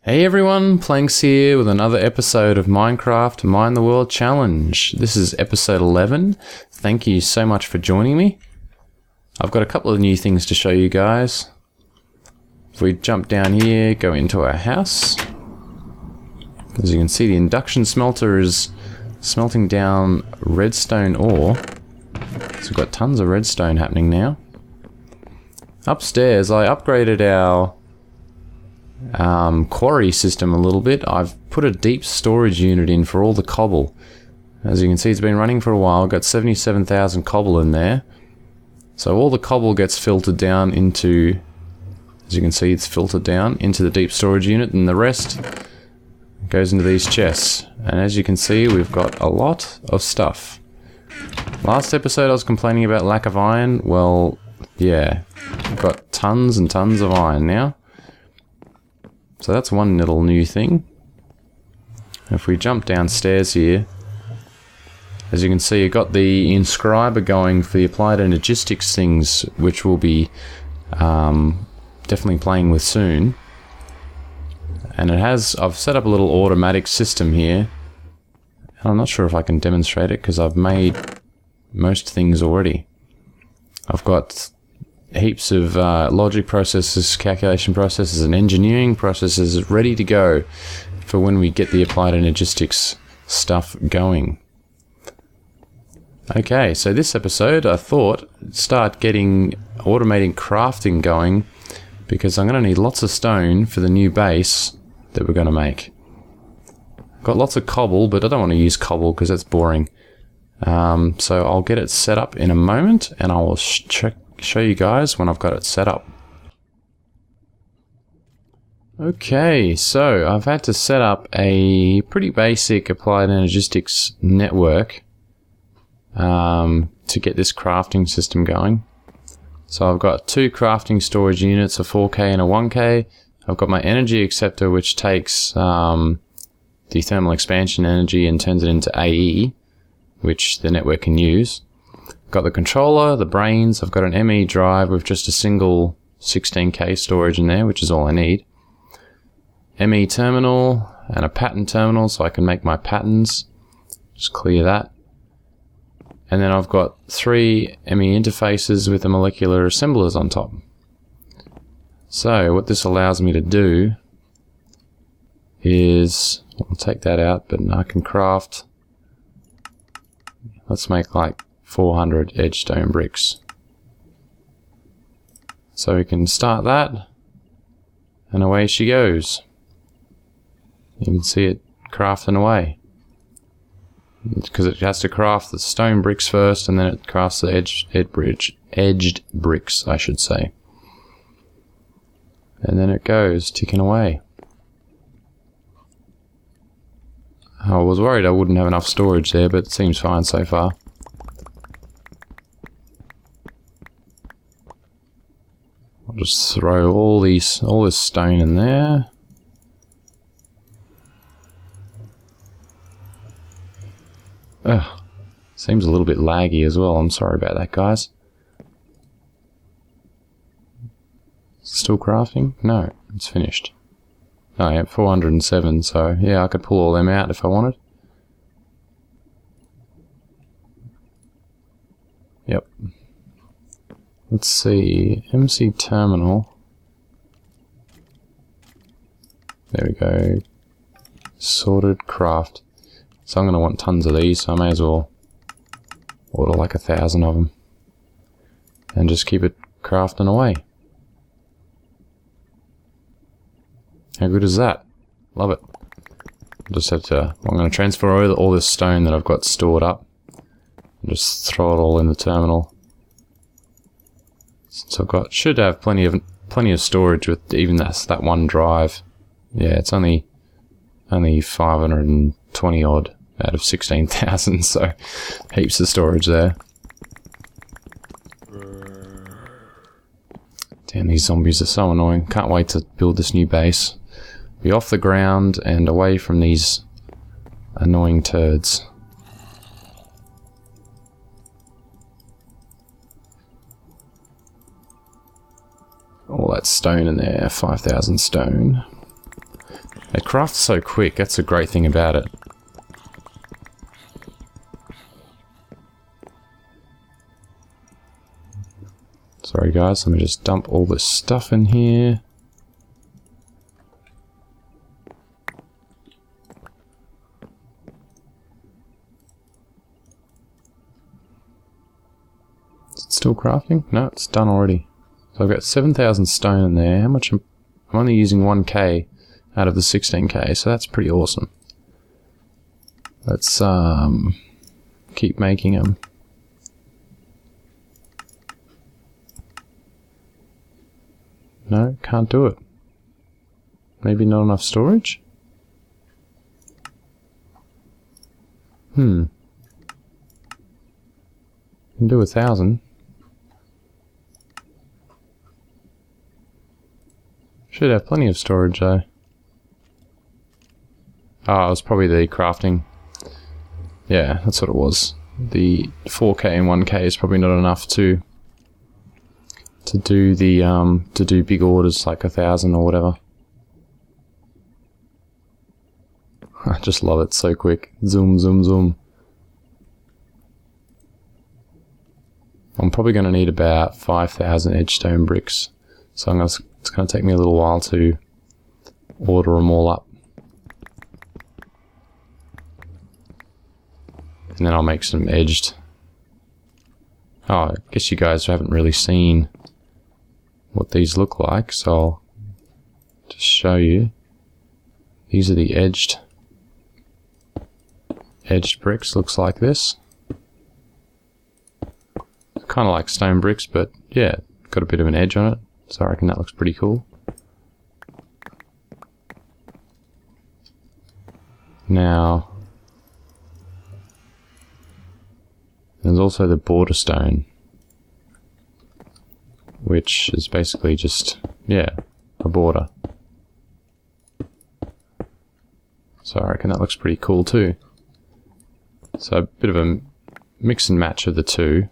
Hey everyone, Planks here with another episode of Minecraft Mine the World Challenge. This is episode 11. Thank you so much for joining me. I've got a couple of new things to show you guys. If we jump down here, go into our house. As you can see, the induction smelter is smelting down redstone ore. So we've got tons of redstone happening now. Upstairs, I upgraded our quarry system a little bit. I've put a deep storage unit in for all the cobble. As you can see, it's been running for a while. Got 77,000 cobble in there. So all the cobble gets filtered down into, as you can see, it's filtered down into the deep storage unit, and the rest goes into these chests. And as you can see, we've got a lot of stuff. Last episode I was complaining about lack of iron. Well, yeah, we've got tons and tons of iron now. So that's one little new thing. If we jump downstairs here, as you can see, you've got the inscriber going for the applied energistics things, which we'll be definitely playing with soon. And it has, I've set up a little automatic system here. I'm not sure if I can demonstrate it because I've made most things already. I've got heaps of logic processes, calculation processes, and engineering processes ready to go for when we get the applied energistics stuff going. Okay, so this episode I thought start getting automating crafting going because I'm going to need lots of stone for the new base that we're going to make. Got lots of cobble, but I don't want to use cobble because that's boring. So I'll get it set up in a moment and I will show you guys when I've got it set up. Okay, so I've had to set up a pretty basic applied energistics network to get this crafting system going. So I've got two crafting storage units, a 4K and a 1K. I've got my energy acceptor, which takes the thermal expansion energy and turns it into AE, which the network can use. Got the controller, the brains, I've got an ME drive with just a single 16K storage in there, which is all I need. ME terminal and a pattern terminal so I can make my patterns. Just clear that. And then I've got 3 ME interfaces with the molecular assemblers on top. So what this allows me to do is, I'll take that out, but I can craft, let's make like 400 edge stone bricks. So we can start that, and away she goes. You can see it crafting away. Because it has to craft the stone bricks first, and then it crafts the edged bricks, I should say. And then it goes ticking away. I was worried I wouldn't have enough storage there, but it seems fine so far. I'll just throw all this stone in there. Ugh, seems a little bit laggy as well. I'm sorry about that, guys. Still crafting? No, it's finished. Oh, yeah, 407, so yeah, I could pull all them out if I wanted. Yep. Let's see, MC terminal. There we go. Sorted craft. So I'm going to want tons of these, so I may as well order like 1,000 of them. And just keep it crafting away. How good is that? Love it. Just have to, I'm going to transfer all this stone that I've got stored up. And just throw it all in the terminal. So I've got, should have plenty of storage with even that one drive. Yeah, it's only 520 odd out of 16,000, so heaps of storage there. Damn, these zombies are so annoying. Can't wait to build this new base. Be off the ground and away from these annoying turds. All that stone in there, 5,000 stone. It crafts so quick, that's a great thing about it. Sorry guys, let me just dump all this stuff in here. Is it still crafting? No, it's done already. So I've got 7,000 stone in there. How much I'm only using 1k out of the 16k, so that's pretty awesome. Let's keep making them. No, can't do it. Maybe not enough storage? Can do 1,000. Should have plenty of storage though. Oh, it was probably the crafting. Yeah, that's what it was. The 4k and 1k is probably not enough to do the to do big orders like 1,000 or whatever. I just love it, so quick. Zoom, zoom, zoom. I'm probably going to need about 5,000 edgestone bricks, so it's going to take me a little while to order them all up. And then I'll make some edged. Oh, I guess you guys haven't really seen what these look like, so I'll just show you. These are the edged bricks. Looks like this. Kind of like stone bricks, but yeah, got a bit of an edge on it, so I reckon that looks pretty cool. Now, there's also the border stone, which is basically just, yeah, a border. So I reckon that looks pretty cool too. So a bit of a mix and match of the two.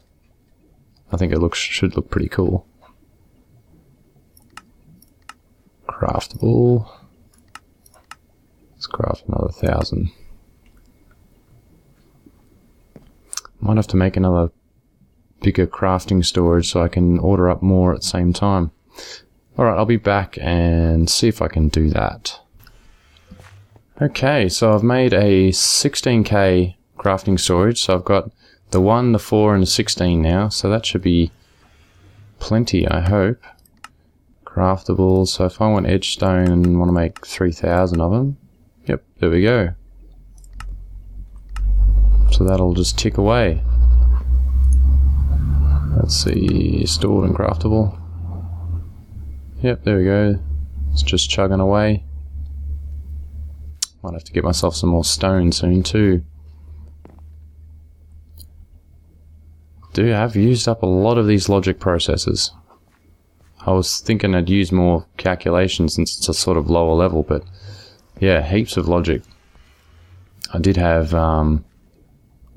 I think it should look pretty cool. Craftable. Let's craft another 1,000. Might have to make another bigger crafting storage so I can order up more at the same time. Alright, I'll be back and see if I can do that. Okay, so I've made a 16k crafting storage, so I've got the 1, the 4 and the 16 now, so that should be plenty, I hope. Craftable, so if I want edgestone and want to make 3,000 of them, yep, there we go. So that'll just tick away. Let's see, stored and craftable. Yep, there we go. It's just chugging away. Might have to get myself some more stone soon too. I've used up a lot of these logic processors. I was thinking I'd use more calculations since it's a sort of lower level, but yeah, heaps of logic. I did have,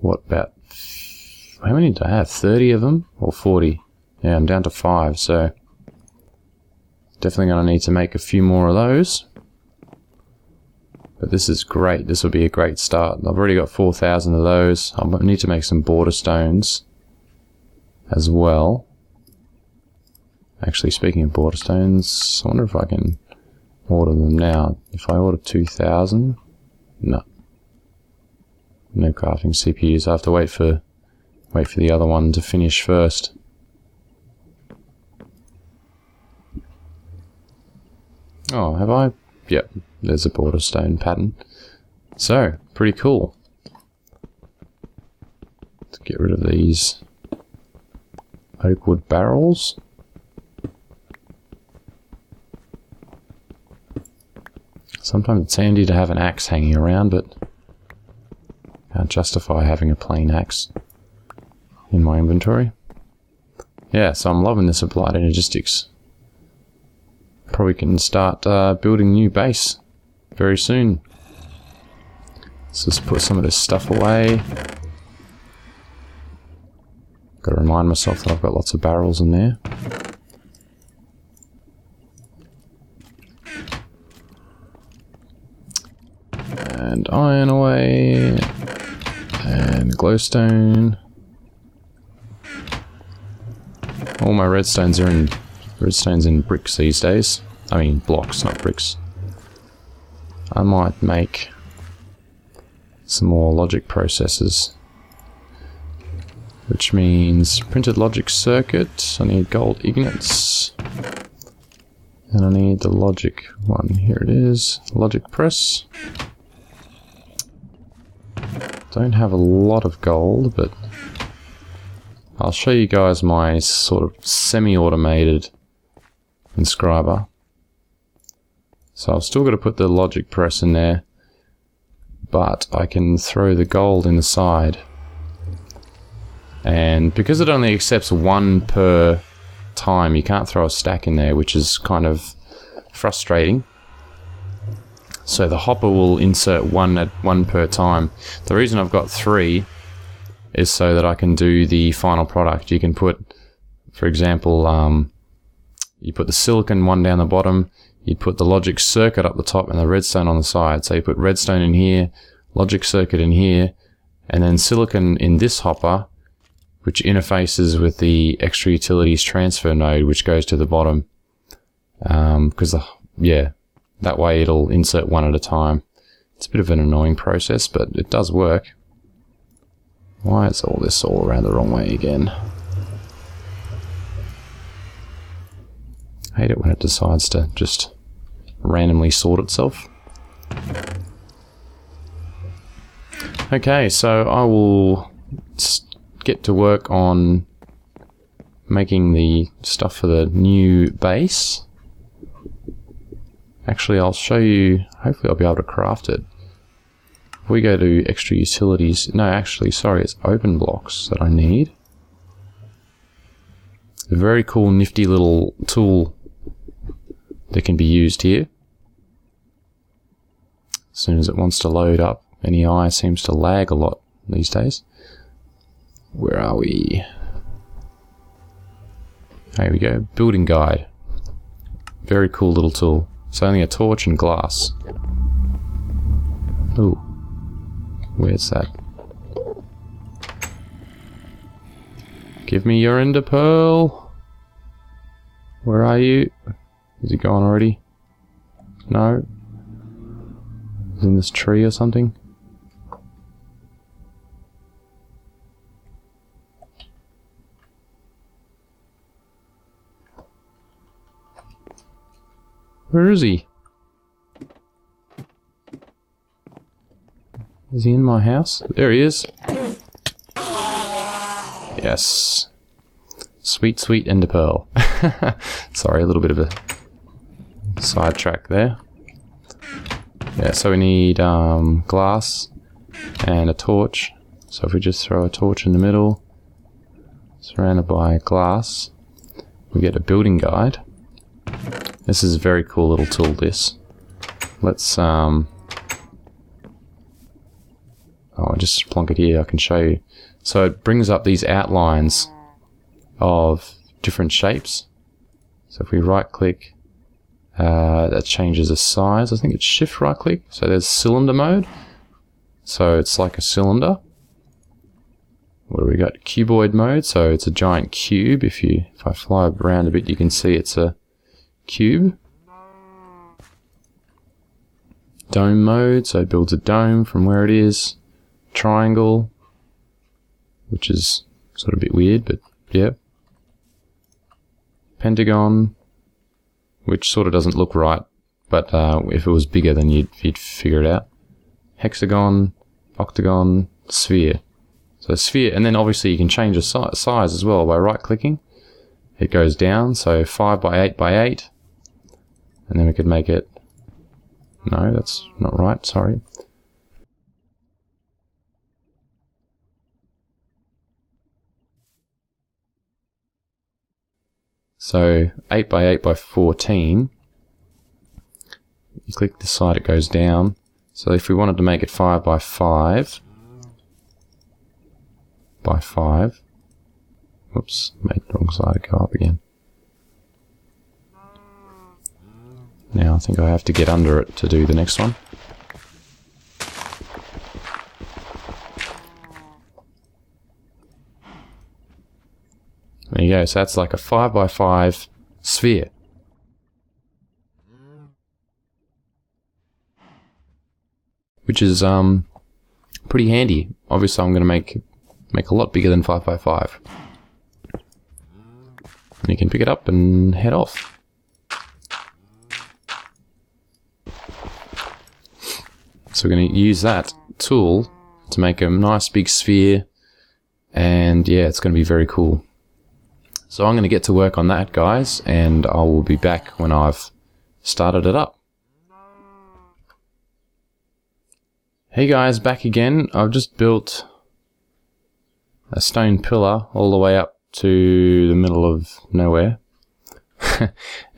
what, about, how many did I have? 30 of them? Or 40? Yeah, I'm down to 5, so definitely going to need to make a few more of those. But this is great. This will be a great start. I've already got 4,000 of those. I need to make some border stones as well. Actually, speaking of border stones, I wonder if I can order them now. If I order 2,000, no crafting CPUs. I have to wait for the other one to finish first. Oh, have I? Yep, there's a border stone pattern. So, pretty cool. Let's get rid of these oak wood barrels. Sometimes it's handy to have an axe hanging around, but can't justify having a plain axe in my inventory. Yeah, so I'm loving this applied energistics. Probably can start building new base very soon. Let's just put some of this stuff away. Got to remind myself that I've got lots of barrels in there. And iron away. And glowstone. All my redstones are in bricks these days. I mean blocks, not bricks. I might make some more logic processors. Which means printed logic circuit. I need gold ingots. And I need the logic one. Here it is. Logic press. Don't have a lot of gold, but I'll show you guys my sort of semi-automated inscriber. So I've still got to put the logic press in there, but I can throw the gold in the side. And because it only accepts one per time, you can't throw a stack in there, which is kind of frustrating. So the hopper will insert one per time. The reason I've got 3 is so that I can do the final product. You can put, for example, you put the silicon one down the bottom, you put the logic circuit up the top and the redstone on the side. So you put redstone in here, logic circuit in here, and then silicon in this hopper, which interfaces with the extra utilities transfer node, which goes to the bottom. That way it'll insert one at a time. It's a bit of an annoying process, but it does work. Why is all this all around the wrong way again? I hate it when it decides to just randomly sort itself. Okay, so I will get to work on making the stuff for the new base. Actually, I'll show you, hopefully I'll be able to craft it. If we go to extra utilities, no, actually, sorry, it's open blocks that I need. A very cool, nifty little tool that can be used here. As soon as it wants to load up, NEI seems to lag a lot these days. Where are we? There we go, building guide. Very cool little tool. It's only a torch and glass. Ooh. Where's that? Give me your ender pearl. Where are you? Is he gone already? No. Is in this tree or something? Where is he? Is he in my house? There he is. Yes. Sweet, sweet ender pearl. Sorry, a little bit of a sidetrack there. Yeah, so we need glass and a torch. So if we just throw a torch in the middle, surrounded by glass, we get a building guide. This is a very cool little tool, this. Let's, I'll just plonk it here, I can show you. So it brings up these outlines of different shapes. So if we right click, that changes the size. I think it's shift right click. So there's cylinder mode. So it's like a cylinder. What do we got? Cuboid mode. So it's a giant cube. If I fly around a bit, you can see it's a cube. Dome mode. So it builds a dome from where it is. Triangle, which is sort of a bit weird, but yeah. Pentagon, which sort of doesn't look right, but if it was bigger, then you'd figure it out. Hexagon, octagon, sphere. So sphere, and then obviously you can change the size as well by right-clicking. It goes down, so 5 by 8 by 8, and then we could make it. No, that's not right. Sorry. So 8 by 8 by 14, you click this side, it goes down. So if we wanted to make it 5 by 5 by 5, whoops, made the wrong side go up again. Now I think I have to get under it to do the next one. you go. So that's like a 5x5 sphere. Which is pretty handy. Obviously I'm going to make a lot bigger than 5x5. And you can pick it up and head off. So we're going to use that tool to make a nice big sphere, and yeah, it's going to be very cool. So I'm going to get to work on that, guys, and I will be back when I've started it up. Hey guys, back again. I've just built a stone pillar all the way up to the middle of nowhere.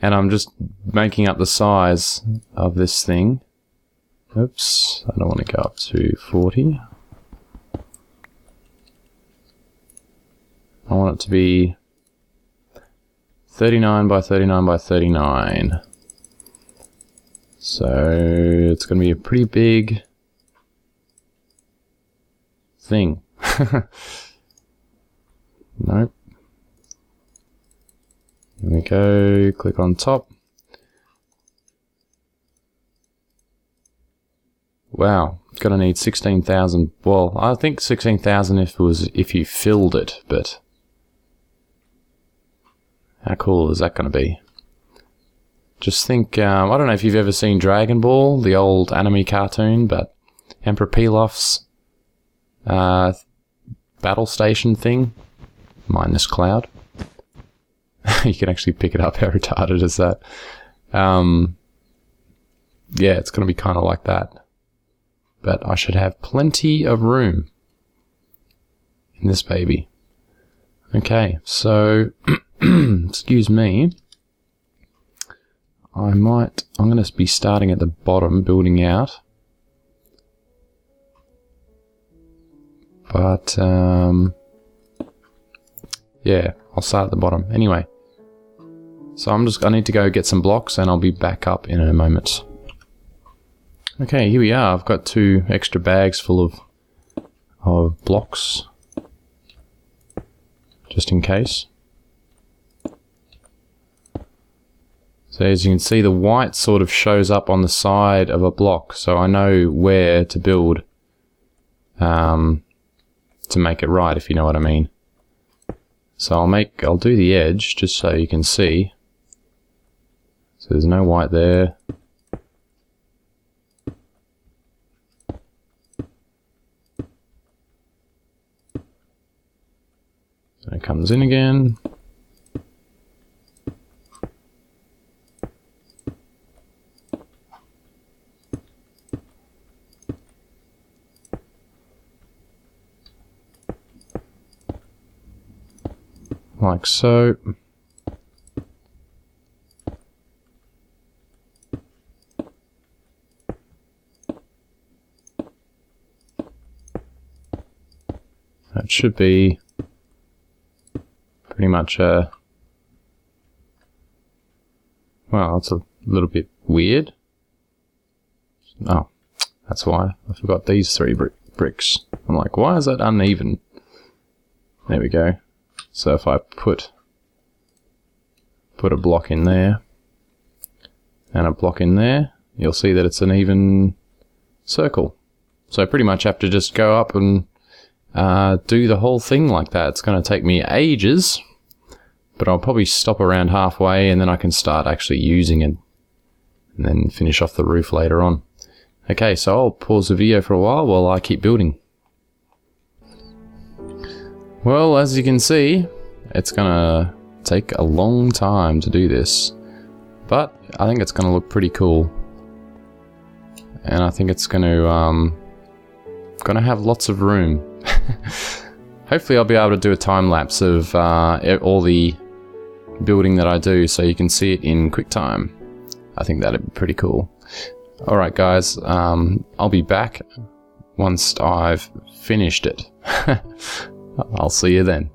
And I'm just making up the size of this thing. Oops, I don't want to go up to 40. I want it to be 39 by 39 by 39. So it's going to be a pretty big thing. Nope. There we go, click on top. Wow, it's gonna need 16,000. Well, I think 16,000 if you filled it, but how cool is that gonna be? Just think, I don't know if you've ever seen Dragon Ball, the old anime cartoon, but Emperor Pilaf's battle station thing, minus Cloud. You can actually pick it up. How retarded is that? Yeah, it's going to be kind of like that. But I should have plenty of room in this baby. Okay, so, excuse me. I'm going to be starting at the bottom, building out. But, yeah, I'll start at the bottom. Anyway, so I need to go get some blocks and I'll be back up in a moment. Okay, here we are. I've got 2 extra bags full of blocks, just in case. So as you can see, the white sort of shows up on the side of a block, so I know where to build to make it right, if you know what I mean. So I'll do the edge just so you can see. So there's no white there. So it comes in again. Like so. That should be pretty much well, it's a little bit weird. Oh, that's why. I forgot these 3 bricks. I'm like, why is that uneven? There we go. So if I put a block in there and a block in there, you'll see that it's an even circle. So I pretty much have to just go up and do the whole thing like that. It's going to take me ages, but I'll probably stop around halfway and then I can start actually using it and then finish off the roof later on. Okay, so I'll pause the video for a while I keep building. Well, as you can see, it's gonna take a long time to do this, but I think it's gonna look pretty cool. And I think it's gonna have lots of room. Hopefully I'll be able to do a time lapse of all the building that I do so you can see it in QuickTime. I think that'd be pretty cool. Alright guys, I'll be back once I've finished it. I'll see you then.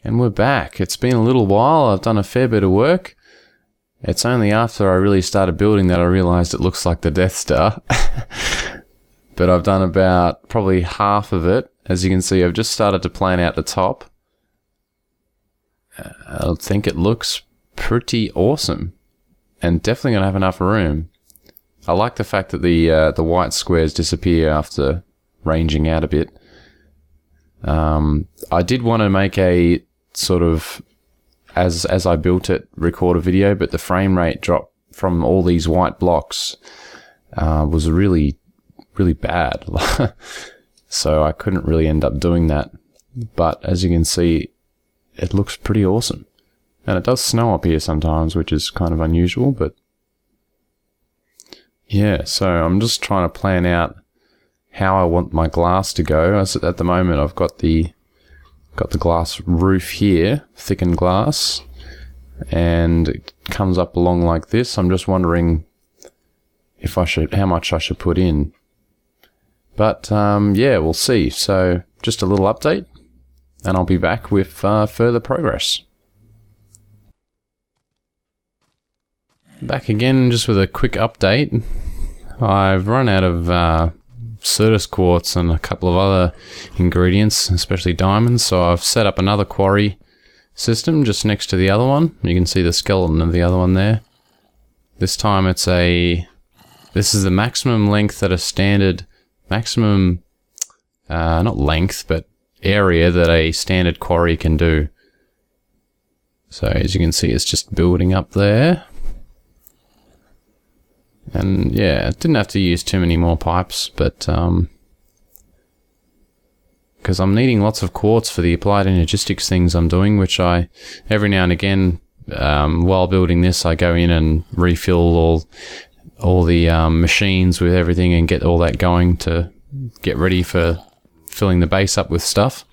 And we're back. It's been a little while. I've done a fair bit of work. It's only after I really started building that I realized it looks like the Death Star. But I've done about probably half of it. As you can see, I've just started to plan out the top. I think it looks pretty awesome. And definitely going to have enough room. I like the fact that the white squares disappear after ranging out a bit. I did want to make a sort of, as I built it, record a video, but the frame rate drop from all these white blocks was really, really bad. So I couldn't really end up doing that. But as you can see, it looks pretty awesome. And it does snow up here sometimes, which is kind of unusual, but yeah, so I'm just trying to plan out how I want my glass to go. As at the moment, I've got the glass roof here, thickened glass, and it comes up along like this. I'm just wondering if how much I should put in. But yeah, we'll see. So just a little update, and I'll be back with further progress. Back again, just with a quick update. I've run out of Certus quartz and a couple of other ingredients, especially diamonds, so I've set up another quarry system just next to the other one. You can see the skeleton of the other one there. This time this is the maximum length that a standard, not length, but area that a standard quarry can do. So as you can see, it's just building up there. And yeah, I didn't have to use too many more pipes, but because I'm needing lots of quartz for the applied energistics things I'm doing, which I, every now and again, while building this, I go in and refill all the machines with everything and get all that going to get ready for filling the base up with stuff.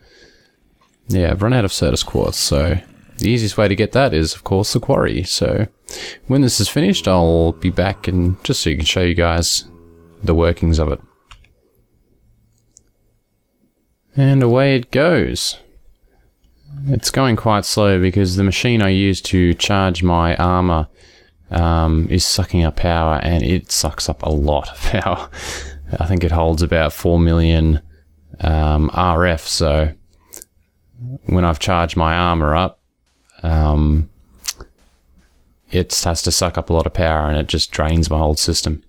Yeah, I've run out of Certus quartz, so the easiest way to get that is, of course, the quarry. So when this is finished, I'll be back and just so you can show you guys the workings of it. And away it goes. It's going quite slow because the machine I use to charge my armor is sucking up power, and it sucks up a lot of power. I think it holds about 4 million RF, so when I've charged my armor up, it starts to suck up a lot of power and it just drains my whole system.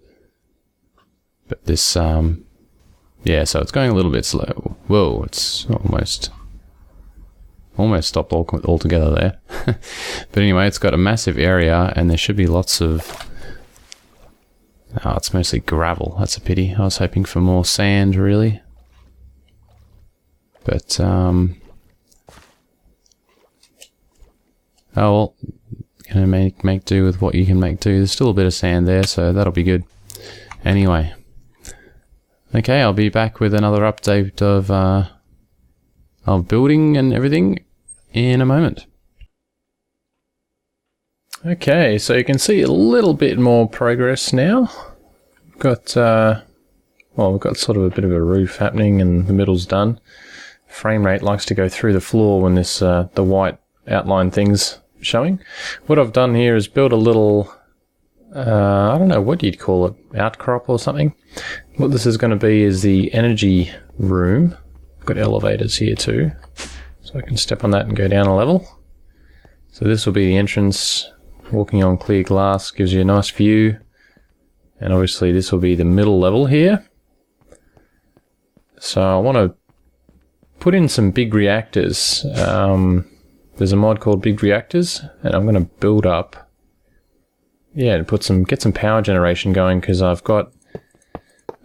But this, yeah, so it's going a little bit slow. Whoa, it's almost stopped altogether there. But anyway, it's got a massive area and there should be lots of, oh, it's mostly gravel. That's a pity. I was hoping for more sand, really. But, oh well, gonna make do with what you can make do. There's still a bit of sand there, so that'll be good. Anyway, okay, I'll be back with another update of building and everything in a moment. Okay, so you can see a little bit more progress now. We've got well, we've got sort of a bit of a roof happening, and the middle's done. Frame rate likes to go through the floor when this the white outline thing's showing. What I've done here is build a little, I don't know what you'd call it, outcrop or something. What this is going to be is the energy room. I've got elevators here too, so I can step on that and go down a level. So this will be the entrance. Walking on clear glass gives you a nice view, and obviously this will be the middle level here. So I want to put in some big reactors. There's a mod called Big Reactors, and I'm going to build up, yeah, and get some power generation going, because I've got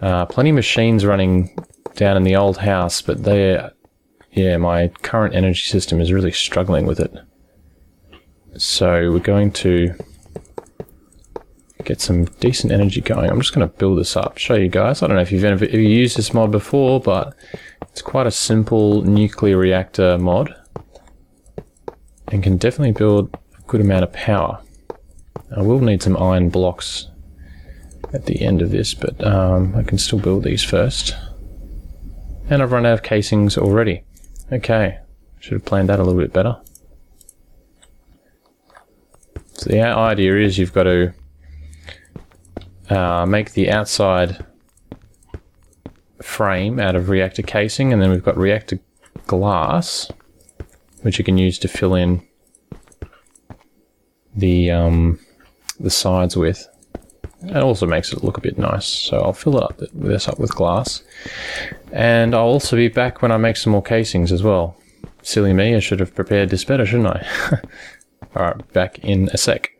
plenty of machines running down in the old house, but my current energy system is really struggling with it. So we're going to get some decent energy going. I'm just going to build this up, show you guys. I don't know if you've ever used this mod before, but it's quite a simple nuclear reactor mod, and can definitely build a good amount of power. I will need some iron blocks at the end of this, but I can still build these first. And I've run out of casings already. Okay, Should have planned that a little bit better. So the idea is you've got to make the outside frame out of reactor casing, and then we've got reactor glass, which you can use to fill in the sides with. It also makes it look a bit nice, so I'll fill this up with glass. And I'll also be back when I make some more casings as well. Silly me, I should have prepared this better, shouldn't I? Alright, back in a sec.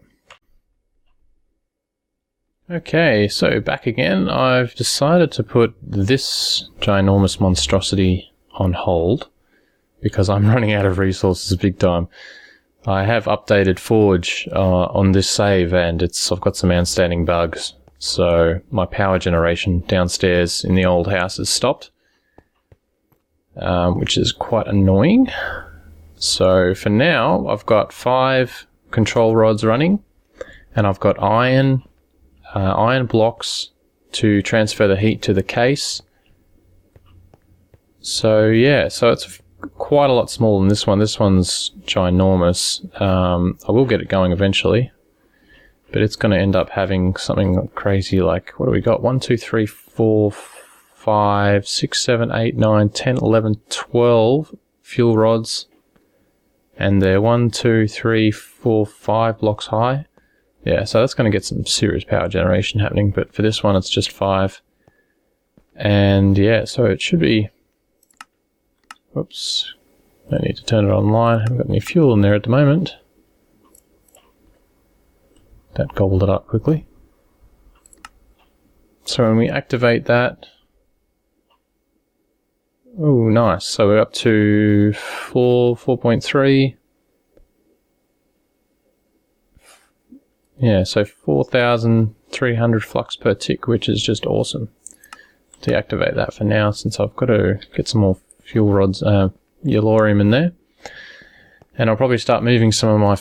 Okay, so back again. I've decided to put this ginormous monstrosity on hold because I'm running out of resources big time. I have updated Forge on this save, and I've got some outstanding bugs. So my power generation downstairs in the old house has stopped, which is quite annoying. So for now, I've got 5 control rods running, and I've got iron blocks to transfer the heat to the case. So yeah, so it's quite a lot smaller than this one. This one's ginormous. I will get it going eventually, but it's going to end up having something crazy like, what do we got? 1, 2, 3, 4, 5, 6, 7, 8, 9, 10, 11, 12 fuel rods. And they're 1, 2, 3, 4, 5 blocks high. Yeah, so that's going to get some serious power generation happening, but for this one it's just 5. And yeah, so it should be... Whoops, I need to turn it online. I haven't got any fuel in there at the moment. That gobbled it up quickly. So when we activate that... Oh, nice. So we're up to 4.3. Yeah, so 4,300 flux per tick, which is just awesome. Deactivate that for now, since I've got to get some more fuel rods, yellorium in there. And I'll probably start moving some of my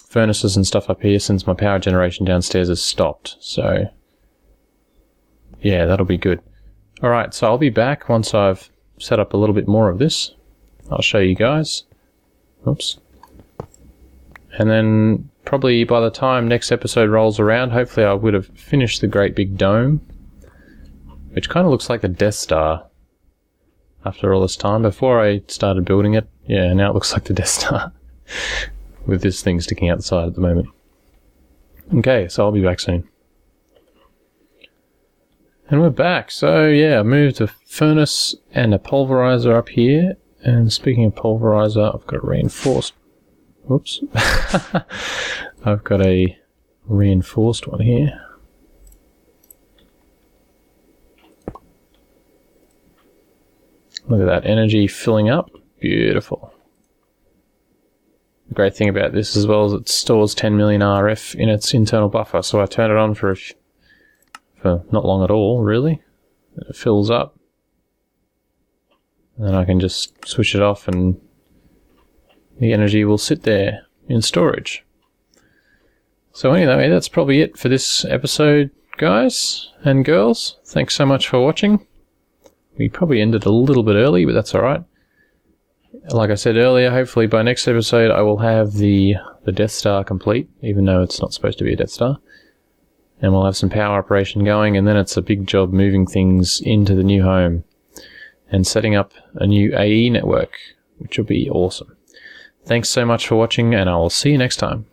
furnaces and stuff up here, since my power generation downstairs has stopped. So yeah, that'll be good. Alright, so I'll be back once I've set up a little bit more of this. I'll show you guys. Oops. And then probably by the time next episode rolls around, hopefully I would have finished the great big dome, which kind of looks like the Death Star after all this time. Before I started building it, yeah, now it looks like the Death Star with this thing sticking out the side at the moment. Okay, so I'll be back soon. And we're back. So yeah, I moved a furnace and a pulverizer up here. And speaking of pulverizer, I've got a reinforced... Whoops. I've got a reinforced one here. Look at that energy filling up. Beautiful. The great thing about this as well is it stores 10 million RF in its internal buffer. So I turn it on for not long at all, really. It fills up. And then I can just switch it off and the energy will sit there in storage. So anyway, that's probably it for this episode, guys and girls. Thanks so much for watching. We probably ended a little bit early, but that's alright. Like I said earlier, hopefully by next episode I will have the Death Star complete, even though it's not supposed to be a Death Star. And we'll have some power operation going, and then it's a big job moving things into the new home and setting up a new AE network, which will be awesome. Thanks so much for watching, and I will see you next time.